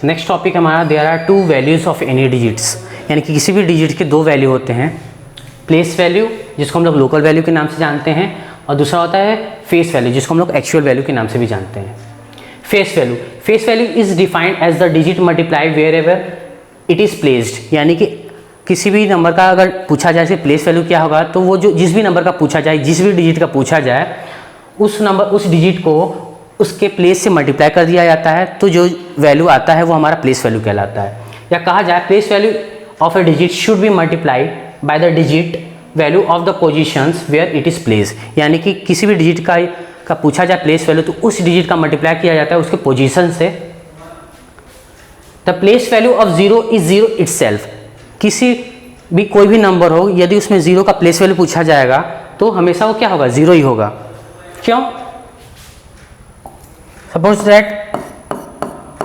Next topic हमारा there are two values of any digits, यानी कि किसी भी डिजिट के दो वैल्यू होते हैं। प्लेस वैल्यू जिसको हम लोग लोकल वैल्यू के नाम से जानते हैं, और दूसरा होता है फेस वैल्यू जिसको हम लोग एक्चुअल वैल्यू के नाम से भी जानते हैं। Face value is defined as the digit multiply wherever it is placed, यानी कि किसी भी नंबर का अगर पूछा जाए प्लेस वैल्यू क्या होगा, तो वो जो जिस भी नंबर का पूछा जाए, जिस भी डिजिट का पूछा जाए, उस डिजिट को उसके प्लेस से मल्टीप्लाई कर दिया जाता है, तो जो वैल्यू आता है वो हमारा प्लेस वैल्यू कहलाता है। या कहा जाए place value of a digit should be multiplied by the digit value of the positions where it is place, यानी कि किसी भी डिजिट का पूछा जाए प्लेस वैल्यू, तो उस डिजिट का मल्टीप्लाई किया जाता है उसके पोजीशन से। The place value of zero is zero itself, किसी भी कोई भी नंबर हो यदि उसमें जीरो का प्लेस वैल्यू पूछा जाएगा तो हमेशा वो क्या होगा, जीरो ही होगा। क्यों? सपोज दैट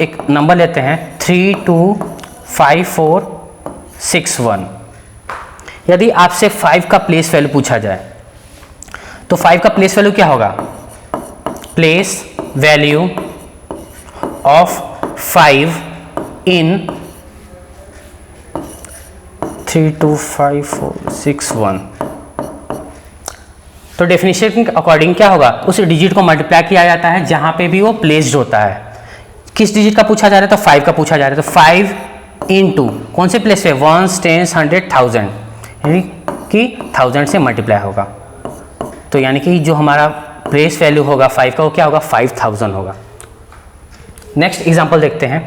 एक नंबर लेते हैं 325461, यदि आपसे 5 का प्लेस वैल्यू पूछा जाए तो 5 का प्लेस वैल्यू क्या होगा, प्लेस वैल्यू ऑफ 5 इन 325461। तो डेफिनेशन के अकॉर्डिंग क्या होगा, उस डिजिट को मल्टीप्लाई किया जाता है जहां पे भी वो प्लेस्ड होता है। किस डिजिट का पूछा जा रहा है, तो 5 का पूछा जा रहा है, तो 5 इंटू कौन से प्लेस पे, 1 10 100 1000, यानी कि 1000 से मल्टीप्लाई होगा। तो यानी कि जो हमारा प्लेस वैल्यू होगा 5 का, वो क्या होगा, 5000 होगा। नेक्स्ट एग्जांपल देखते हैं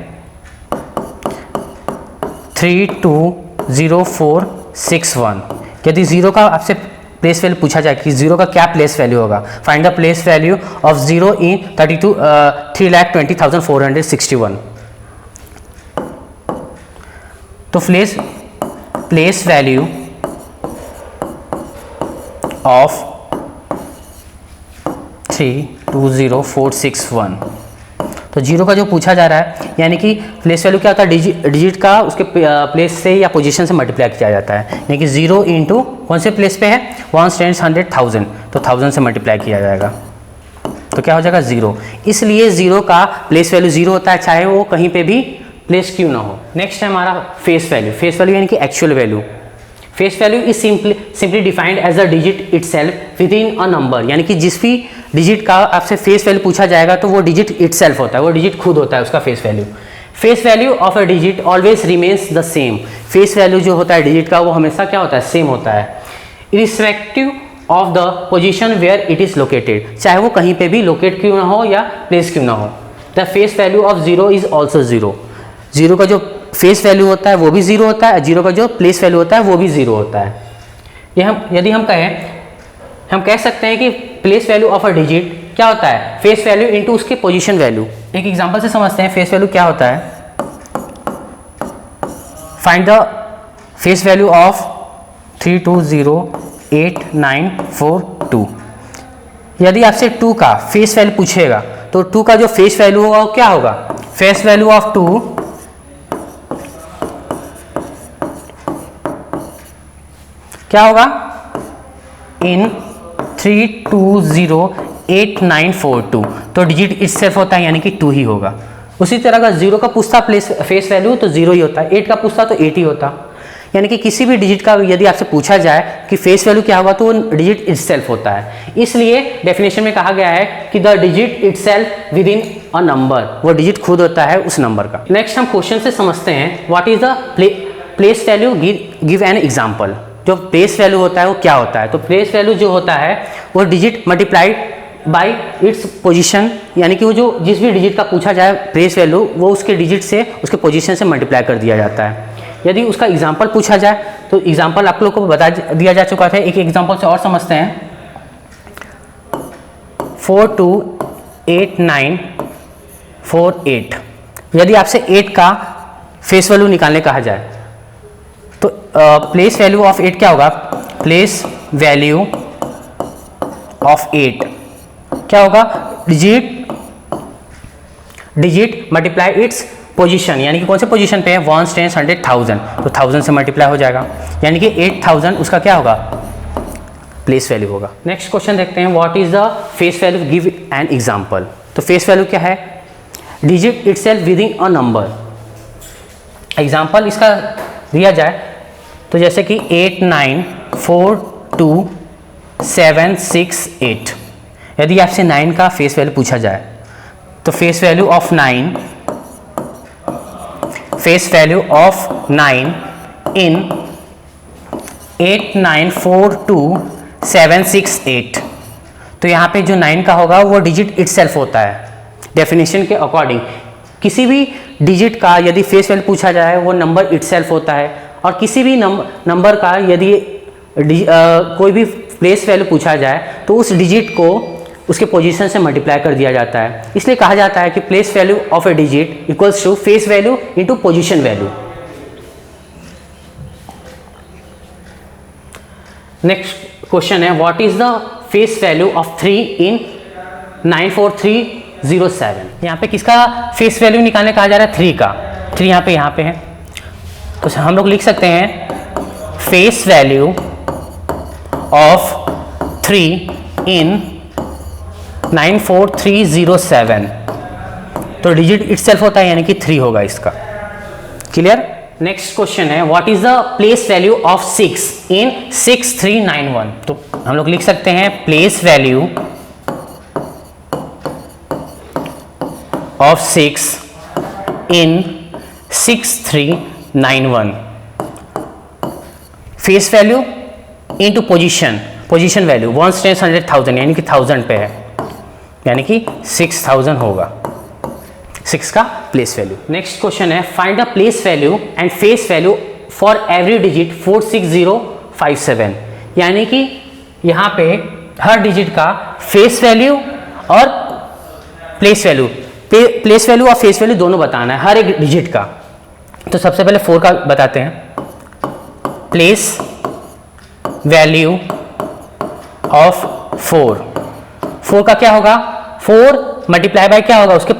320461, यदि जीरो का आपसे प्लेस वैल्यू पूछा जाए कि जीरो का क्या प्लेस वैल्यू होगा, find the place value of zero in 3,20,461। तो प्लेस वैल्यू ऑफ 3,20,461, तो जीरो का जो पूछा जा रहा है, यानी कि प्लेस वैल्यू क्या होता है, डिजिट का उसके प्लेस से या पोजीशन से मल्टीप्लाई किया जाता है, यानी कि जीरो इंटू कौन से प्लेस पे है, 1 10 100 1000, तो 1000 से मल्टीप्लाई किया जाएगा, तो क्या हो जाएगा, जीरो। इसलिए जीरो का प्लेस वैल्यू जीरो होता है, चाहे वो कहीं पे भी प्लेस क्यों ना हो। नेक्स्ट है हमारा फेस वैल्यू यानी कि actual value. Face value is simply defined as a digit itself within a number, यानी कि जिस भी डिजिट का आपसे फेस वैल्यू पूछा जाएगा तो वो डिजिट इटसेल्फ होता है, वो डिजिट खुद होता है उसका face value. Face value of a digit always remains the same, face value जो होता है डिजिट का वो हमेशा क्या होता है, सेम होता है, irrespective of the position where it is located, चाहे वो कहीं पे भी लोकेट क्यों ना हो या प्लेस क्यों ना हो। The face value of zero is also zero, zero का जो फेस वैल्यू होता है वो भी जीरो होता है, जीरो का जो प्लेस वैल्यू होता है वो भी जीरो होता है। यदि हम कह सकते हैं कि place value of a digit क्या होता है, फेस वैल्यू इनटू उसके पोजीशन वैल्यू। एक एग्जांपल से समझते हैं फेस वैल्यू क्या होता है। Find the face value of 3208942, यदि आपसे 2 का फेस वैल्यू पूछेगा तो 2 का जो फेस वैल्यू होगा वो क्या होगा, फेस वैल्यू ऑफ 2 क्या होगा, इन 3208942, तो डिजिट इटसेल्फ होता है, यानी कि 2 ही होगा। उसी तरह का जीरो का पूछता फेस वैल्यू तो जीरो ही होता है, 8 का पूछता तो 8 ही होता, यानी कि किसी भी डिजिट का यदि आपसे पूछा जाए कि फेस वैल्यू क्या होगा तो वो डिजिट इटसेल्फ होता है। इसलिए डेफिनेशन में कहा गया है कि the digit itself within a number, वो डिजिट खुद होता है उस नंबर का। नेक्स्ट हम क्वेश्चन से समझते हैं what is the place value, give an example. जो प्लेस वैल्यू होता है वो क्या होता है, तो प्लेस वैल्यू जो होता है वो digit multiplied by its position, यानी कि वो जो जिस भी डिजिट का पूछा जाए प्लेस वैल्यू वो उसके डिजिट से उसके पोजीशन से मल्टीप्लाई कर दिया जाता है। यदि उसका एग्जांपल पूछा जाए तो एग्जांपल आप लोग को बता दिया जा चुका था, एक एग्जांपल से और समझते हैं 428948, यदि आपसे 8 का फेस वैल्यू निकालने कहा जाए तो प्लेस वैल्यू ऑफ 8 क्या होगा, प्लेस वैल्यू ऑफ 8 क्या होगा, डिजिट मल्टीप्लाई इट्स पोजीशन, यानी कि कौन से पोजीशन पे है, 1 10 100 1000, तो 1000 से मल्टीप्लाई हो जाएगा, यानी कि 8000 उसका क्या होगा, प्लेस वैल्यू होगा। नेक्स्ट क्वेश्चन देखते हैं what is the face value, give an example. तो फेस वैल्यू क्या है, digit itself within a number, example इसका दिया जाए तो जैसे कि 8 9 4 2 7 6 8, यदि आपसे 9 का फेस वैल्यू पूछा जाए तो फेस वैल्यू ऑफ 9 इन 8 9 4 2 7 6 8, तो यहाँ पे जो 9 का होगा वो डिजिट इटसेल्फ होता है। डेफिनेशन के अकॉर्डिंग किसी भी डिजिट का यदि फेस वैल्यू पूछा जाए वो नंबर इटसेल्फ होता है, और किसी भी नंबर का यदि कोई भी प्लेस वैल्यू पूछा जाए तो उस डिजिट को उसके पोजीशन से मल्टीप्लाई कर दिया जाता है। इसलिए कहा जाता है कि place value of a digit equals to face value into position value. Next question है what is the face value of 3 in 94307। यहाँ पे किसका फेस वैल्यू निकालने कहा जा रहा है? 3 का। 3 यहाँ पे है, तो हम लोग लिख सकते हैं फेस वैल्यू ऑफ 3 इन 94307, तो डिजिट इटसेल्फ होता है यानी कि 3 होगा इसका। क्लियर? नेक्स्ट क्वेश्चन है what is the place value of 6 इन 6391। तो हम लोग लिख सकते हैं place value of 6 in 6391, face value into position value 1 10 100 1000 यानी कि 1000 पे है, यानी कि 6000 होगा 6 का प्लेस वैल्यू। नेक्स्ट क्वेश्चन है find the place value and face value for every digit 46057, यानी कि यहाँ पे हर डिजिट का फेस वैल्यू और प्लेस वैल्यू और फेस वैल्यू दोनों बताना है हर एक डिजिट का। तो सबसे पहले 4 का बताते हैं। प्लेस वैल्यू ऑफ 4 का क्या होगा? 4 मल्टीप्लाई बाय क्या होगा? उसके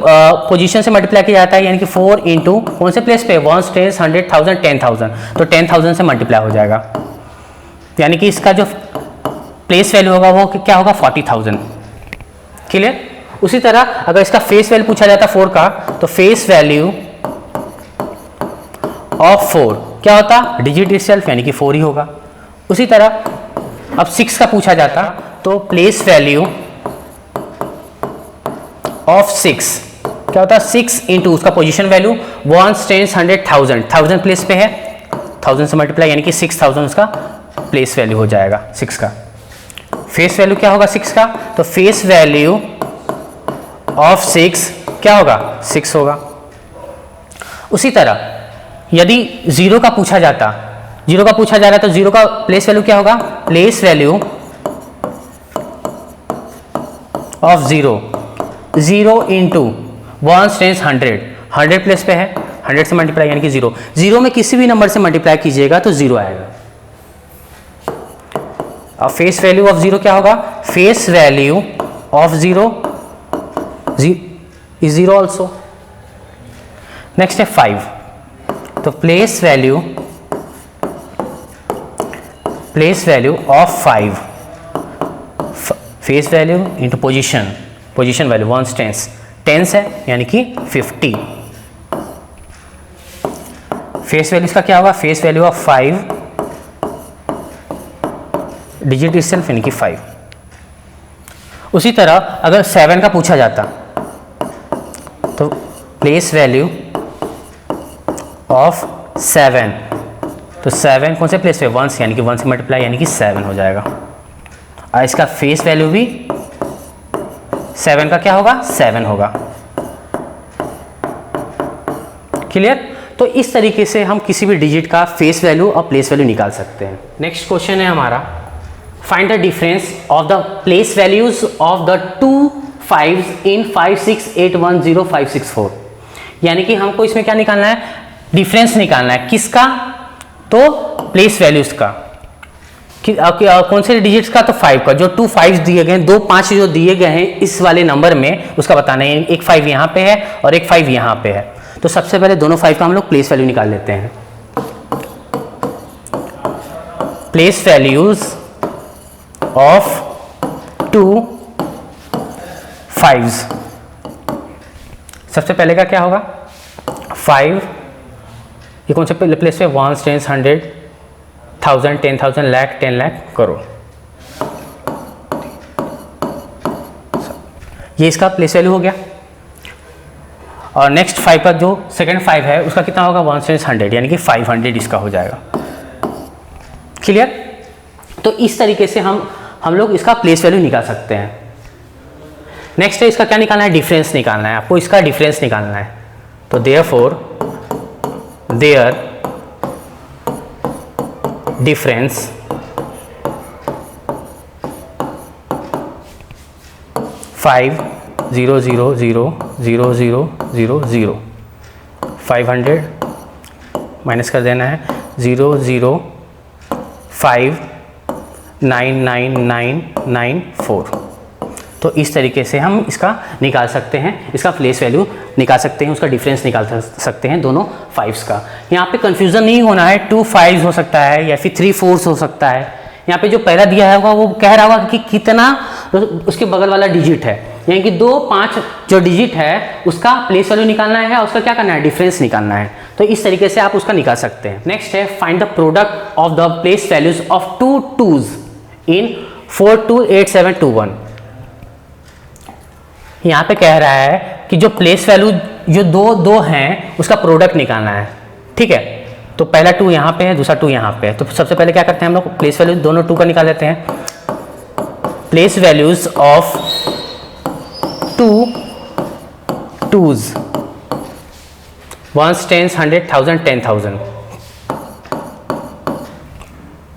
पोजीशन से मल्टीप्लाई किया जाता है, यानी कि 4 इंटू कौन से प्लेस पे? 1 10 100 1000 10000, तो 10000 से मल्टीप्लाई हो जाएगा, यानी कि इसका जो प्लेस वैल्यू होगा वो क्या होगा? 40000। क्लियर? उसी तरह अगर इसका फेस वैल्यू पूछा जाता 4 का, तो फेस वैल्यू ऑफ 4 क्या होता? डिजिट इटसेल्फ यानी कि 4 ही होगा। उसी तरह अब 6 का पूछा जाता तो प्लेस वैल्यू ऑफ 6 क्या होता है? 6 इंटू उसका पोजीशन वैल्यू 1 10 100 1000 प्लेस पे है, 1000 से मल्टीप्लाई यानी कि 6000 उसका प्लेस वैल्यू हो जाएगा 6 का। फेस वैल्यू क्या होगा 6 का? तो फेस वैल्यू ऑफ 6 क्या होगा? 6 होगा। उसी तरह यदि 0 का पूछा जा रहा है तो 0 का प्लेस वैल्यू क्या होगा? Place value of 0 into 1 10 100 place पे है, 100 से मल्टीप्लाई यानी कि 0 में किसी भी नंबर से मल्टीप्लाई कीजिएगा तो 0 आएगा। अब फेस वैल्यू ऑफ 0 क्या होगा? Face value of 0 is 0 also. Next है 5, तो place value of 5, face value into position value 1 10 है यानी कि 50। फेस वैल्यू इसका क्या होगा? Face value of 5 digit itself यानी कि 5। उसी तरह अगर 7 का पूछा जाता तो प्लेस वैल्यू ऑफ 7, तो 7 कौन से प्लेस पे? 1 यानी कि 1 से मल्टीप्लाई यानी कि 7 हो जाएगा। और इसका फेस वैल्यू भी 7 का क्या होगा? 7 होगा। क्लियर? तो इस तरीके से हम किसी भी डिजिट का फेस वैल्यू और प्लेस वैल्यू निकाल सकते हैं। नेक्स्ट क्वेश्चन है हमारा find the difference of the place values of the 2 5s इन 56810 यानी कि हमको इसमें क्या निकालना है? डिफरेंस निकालना है। किसका? तो प्लेस वैल्यूज का। कौन से डिजिट्स का? तो 5 का। जो 2 5 दिए गए हैं, 2 5 जो दिए गए हैं इस वाले नंबर में, उसका बताना है। एक 5 यहाँ पे है और एक 5 यहाँ पे है। तो सबसे पहले दोनों 5 का हम लोग प्लेस वैल्यू निकाल लेते हैं। Place values of 2 5s। सबसे पहले का क्या होगा? 5 ये कौन से प्लेस पे, 1 10 100 1000 10,000 लाख 10 लाख करोड़। ये इसका प्लेस वैल्यू हो गया। और नेक्स्ट 5 का जो सेकंड 5 है उसका कितना होगा, 1 10 100 यानी कि 500 इसका हो जाएगा। क्लियर। तो इस तरीके से हम लोग इसका प्लेस वैल्यू निकाल सकते हैं। नेक्स्ट है इसका क्या निकालना है, डिफरेंस निकालना है आपको, इसका डिफरेंस निकालना है। तो therefore their difference five 0 0 0 0 0 0 0 500 minus कर देना है 0 0 5 9 9 9 9 4। तो इस तरीके से हम इसका निकाल सकते हैं, इसका प्लेस वैल्यू निकाल सकते हैं, उसका डिफरेंस निकाल सकते हैं दोनों 5s का। यहाँ पे कंफ्यूजन नहीं होना है, 2 5s हो सकता है या फिर 3 4s हो सकता है। यहाँ पे जो पहला दिया होगा वो कह रहा होगा कि कितना उसके बगल वाला डिजिट है, यानी कि 2 5 जो डिजिट है उसका प्लेस वैल्यू निकालना है और उसका क्या करना है, डिफरेंस निकालना है। तो इस तरीके से आप उसका निकाल सकते हैं। नेक्स्ट है find the product of the place values of 2 2s इन 428721। यहाँ पे कह रहा है कि जो प्लेस वैल्यू जो दो हैं उसका प्रोडक्ट निकालना है। ठीक है, तो पहला 2 यहाँ पे है, दूसरा 2 यहाँ पे है। तो सबसे पहले क्या करते हैं हम लोग, प्लेस वैल्यू दोनों 2 का निकाल लेते हैं। Place values of 2 2s 1 10 100 1000 10,000।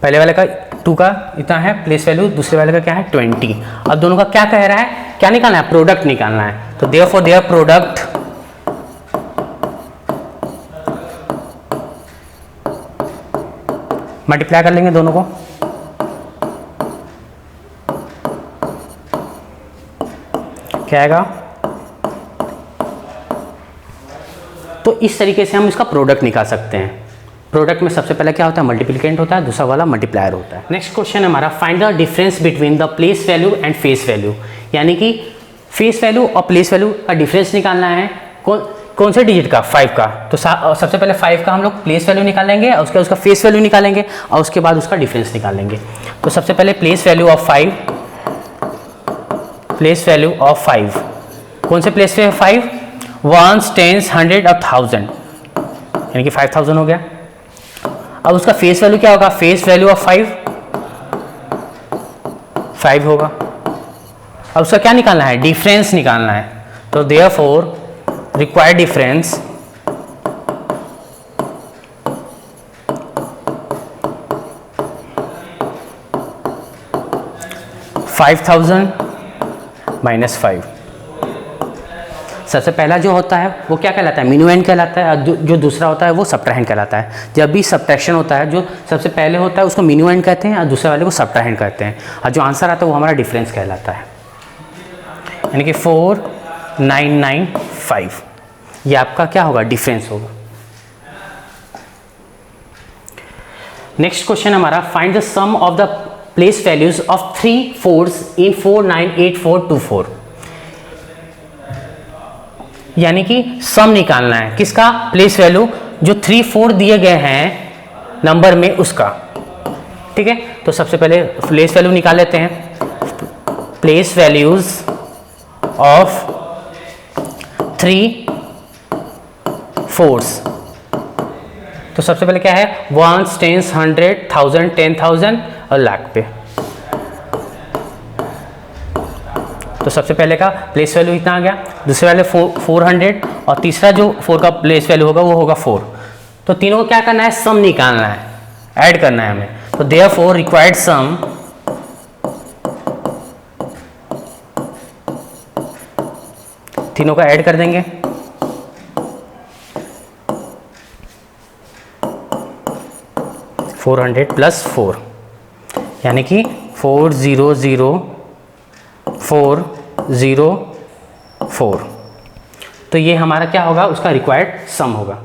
पहले वाले का 2 का इतना है प्लेस वैल्यू, दूसरे वाले का क्या है 20। अब दोनों का क्या कह रहा है, क्या निकालना है, प्रोडक्ट निकालना है। तो देयरफॉर देयर प्रोडक्ट मल्टीप्लाई कर लेंगे दोनों को। क्या आएगा, तो इस तरीके से हम इसका प्रोडक्ट निकाल सकते हैं। प्रोडक्ट में सबसे पहले क्या होता है, मल्टीप्लिकेंट होता है, दूसरा वाला मल्टीप्लायर होता है। नेक्स्ट क्वेश्चन हमारा find the difference between the place value and face value, यानी कि फेस वैल्यू और प्लेस वैल्यू का डिफरेंस निकालना है। कौन से डिजिट का, 5 का। तो सबसे पहले 5 का हम लोग प्लेस वैल्यू निकालेंगे और उसका फेस वैल्यू निकालेंगे और उसके बाद उसका डिफरेंस निकालेंगे। तो सबसे पहले place value of 5, place value of 5, कौन से प्लेस पे है 5, 1 10 100 और 1000 यानी कि 5000 हो गया। अब उसका फेस वैल्यू क्या होगा, फेस वैल्यू ऑफ 5 होगा। अब उसका क्या निकालना है, डिफरेंस निकालना है। तो देयरफॉर रिक्वायर्ड डिफरेंस $5,000 माइनस 5। सबसे पहला जो होता है वो क्या कहलाता है, मिनुएंड कहलाता है, और जो दूसरा होता है वो सबट्राहेंड कहलाता है। जब भी सबट्रैक्शन होता है, जो सबसे पहले होता है उसको मिनुएंड कहते हैं और दूसरे वाले को सबट्राहेंड कहते हैं, और जो आंसर आता है वो हमारा डिफरेंस कहलाता है, यानी कि 4995। ये आपका क्या होगा, डिफरेंस होगा। नेक्स्ट क्वेश्चन हमारा find the sum of the place values of 3 4s in 498424, यानी कि सम निकालना है किसका, प्लेस वैल्यू जो 3 4 दिए गए हैं नंबर में उसका। ठीक है, तो सबसे पहले प्लेस वैल्यू निकाल लेते हैं। प्लेस वैल्यूज ऑफ 3 4s, तो सबसे पहले क्या है, 1 10 100 1000 10,000 और लाख पे। तो सबसे पहले का प्लेस वैल्यू इतना आ गया, दूसरे वाले 400 और तीसरा जो 4 का प्लेस वैल्यू होगा वो होगा 4। तो तीनों को क्या करना है, सम निकालना है, ऐड करना है हमें। तो देयरफॉर रिक्वायर्ड सम तीनों का ऐड कर देंगे। $400 + 4 यानी कि 400404। तो ये हमारा क्या होगा, उसका रिक्वायर्ड सम होगा।